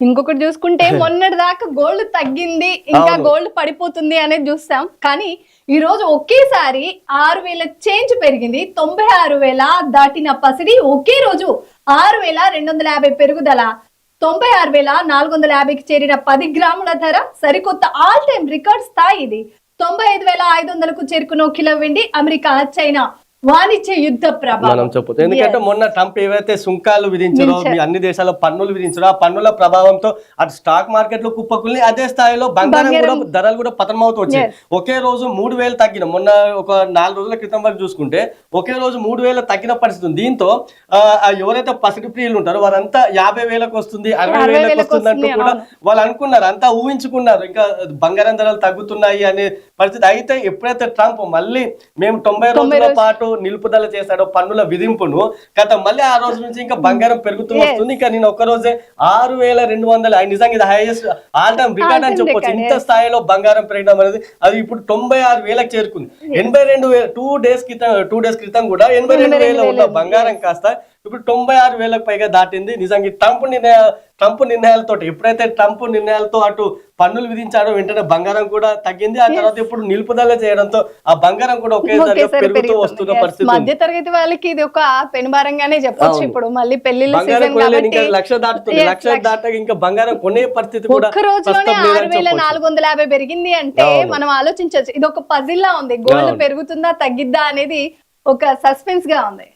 ఇంకొకటి చూసుకుంటే మొన్నటి దాకా గోల్డ్ తగ్గింది, ఇంకా గోల్డ్ పడిపోతుంది అనేది చూస్తాం. కానీ ఈ రోజు ఒకేసారి 6,000 చేంజ్ పెరిగింది. 96,000 దాటిన పసిడి ఒకే రోజు 6,250 పెరుగుదల. 96,450కి చేరిన 10 గ్రాముల ధర సరికొత్త ఆల్ టైమ్ రికార్డ్ స్థాయి. ఇది 95,500కు చేరుకున్న కిలో వెండి. అమెరికా చైనా వాణిజ్య యుద్ధ ప్రభావం చెప్పొచ్చు. ఎందుకంటే మొన్న ట్రంప్ ఏవైతే సుంకాలు విధించారో, అన్ని దేశాల్లో పన్నులు విధించారో, ఆ పన్నుల ప్రభావంతో అటు స్టాక్ మార్కెట్ లో కుప్పకుల్ని, అదే స్థాయిలో బంగారం కూడా ధరలు కూడా పతనమవుతూ వచ్చాయి. ఒకే రోజు 3,000 తగ్గిన, మొన్న ఒక 4 రోజుల క్రితం వరకు చూసుకుంటే ఒకే రోజు 3,000 తగ్గిన పరిస్థితి ఉంది. దీంతో ఎవరైతే పసిడి ప్రియులు ఉంటారో వారంతా 50,000కు వస్తుంది, 60,000కు వస్తుంది అంటూ కూడా వాళ్ళు అనుకున్నారు, అంతా ఊహించుకున్నారు ఇంకా బంగారం ధరలు తగ్గుతున్నాయి అనే పరిస్థితి. అయితే ఎప్పుడైతే ట్రంప్ మళ్ళీ మేము 90 రోజుల పాటు నిలుపుదల చేశాడో పన్నుల విధింపును, గత మళ్ళీ ఆ రోజు నుంచి ఇంకా బంగారం పెరుగుతూ వస్తుంది. ఇంకా నేను ఒక్క రోజే 6,200, నిజంగా ఇది హైయెస్ట్ ఆల్ టైమ్ రికార్డ్ అని చెప్పొచ్చు. ఇంత స్థాయిలో బంగారం పెరగడం అనేది అది ఇప్పుడు 96,000కి చేరుకుంది. 82,000 2 డేస్ క్రితం కూడా 82,000 ఉన్న బంగారం కాస్త ఇప్పుడు 96,000కు పైగా దాటింది. నిజంగా ట్రంప్ నిర్ణయాలతో, ఎప్పుడైతే ట్రంప్ నిర్ణయాలతో అటు పన్నులు విధించాడో వెంటనే బంగారం కూడా తగ్గింది. ఆ తర్వాత ఇప్పుడు నిలుపుదల చేయడంతో ఆ బంగారం కూడా ఒకేసారి పెరుగుతూ వస్తున్న పరిస్థితి. మధ్య తరగతి వాళ్ళకి ఇది ఒక పెనుభారంగానే చెప్పొచ్చు. ఇప్పుడు మళ్ళీ పెళ్లిళ్ళు ఇంకా 1,00,000 దాటుతుంది. 1,00,000 దాటాక ఇంకా బంగారం కొనే పరిస్థితి కూడా ఒక్క రోజులోనే 6,450 పెరిగింది అంటే మనం ఆలోచించవచ్చు. ఇది ఒక పజిల్ లా ఉంది. గోల్డ్ పెరుగుతుందా తగ్గిద్దా అనేది ఒక సస్పెన్స్ గా ఉంది.